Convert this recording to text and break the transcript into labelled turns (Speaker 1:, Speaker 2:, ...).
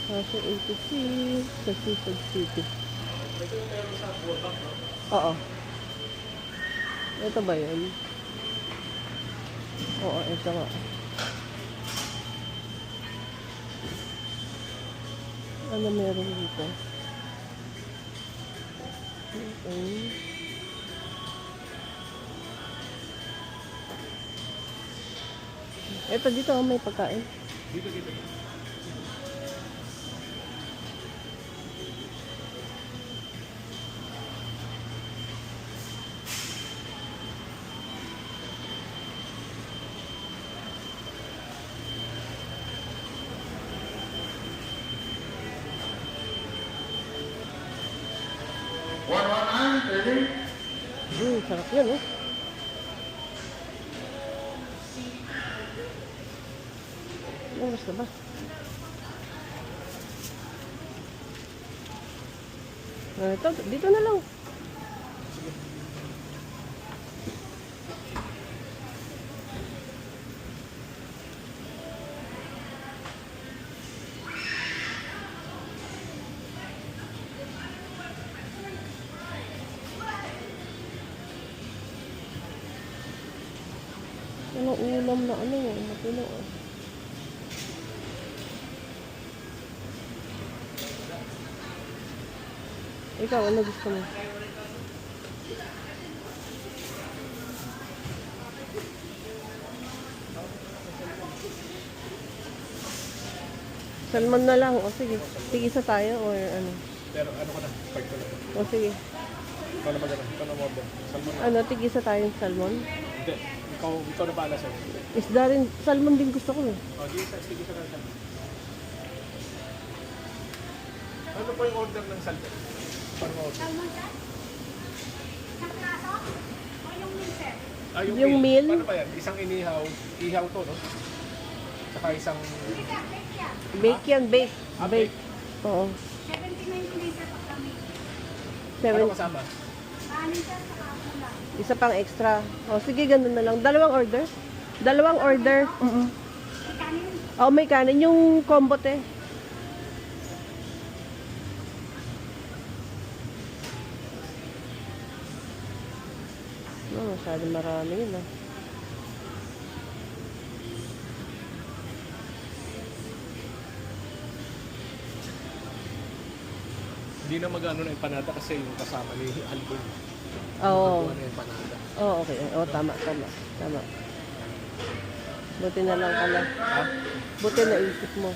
Speaker 1: Pasay 86 sa Sisig City.
Speaker 2: Ito yung meron sa Burbank, no?
Speaker 1: Oo. Ito ba yun? Oo, ito nga. Ano meron dito? Okay. Ito dito, may pagkain.
Speaker 2: Dito.
Speaker 1: Sarap yan, oh. Oras na ba? Ito, dito na lang. Anong ulam na ano, matino, oh. Ikaw, ano gusto mo? Salmon na lang. O sige. Tigisa tayo or ano?
Speaker 2: Pero ano ko na? Pag ko na.
Speaker 1: O sige.
Speaker 2: Ikaw na magana. Ikaw na model. Salmon na.
Speaker 1: Ano, tigisa tayong salmon?
Speaker 2: Hindi. Ikaw na baala sa'yo.
Speaker 1: Isda rin. Salmon din gusto ko eh.
Speaker 2: Sige sa salmon. Ano po yung order ng salmon? Paano order?
Speaker 3: Salmon ka? Isang plato? O yung mincer?
Speaker 1: Yung meal?
Speaker 2: Paano ba yan? Isang inihaw. Ihaw to, no? Saka isang...
Speaker 1: Bake yan, bake.
Speaker 2: Ah,
Speaker 1: Bake. Oo.
Speaker 3: 79 mincer pa kami.
Speaker 2: Ano
Speaker 1: 7.
Speaker 2: kasama?
Speaker 3: Kanin siya sa kapula.
Speaker 1: Isa pang extra. O sige, ganun na lang. Dalawang order? Dalawang order.
Speaker 3: May kanin.
Speaker 1: Oh, may kanin. Yung combo te. Oh, masyadong marami yun ah.
Speaker 2: Hindi na mag-ano na empanada kasi yung kasama ni Albon.
Speaker 1: Oo.
Speaker 2: Ano yung empanada?
Speaker 1: Oh, okay. Oh, tama. Buti na lang pala.
Speaker 2: Ha?
Speaker 1: Buti na isip mo.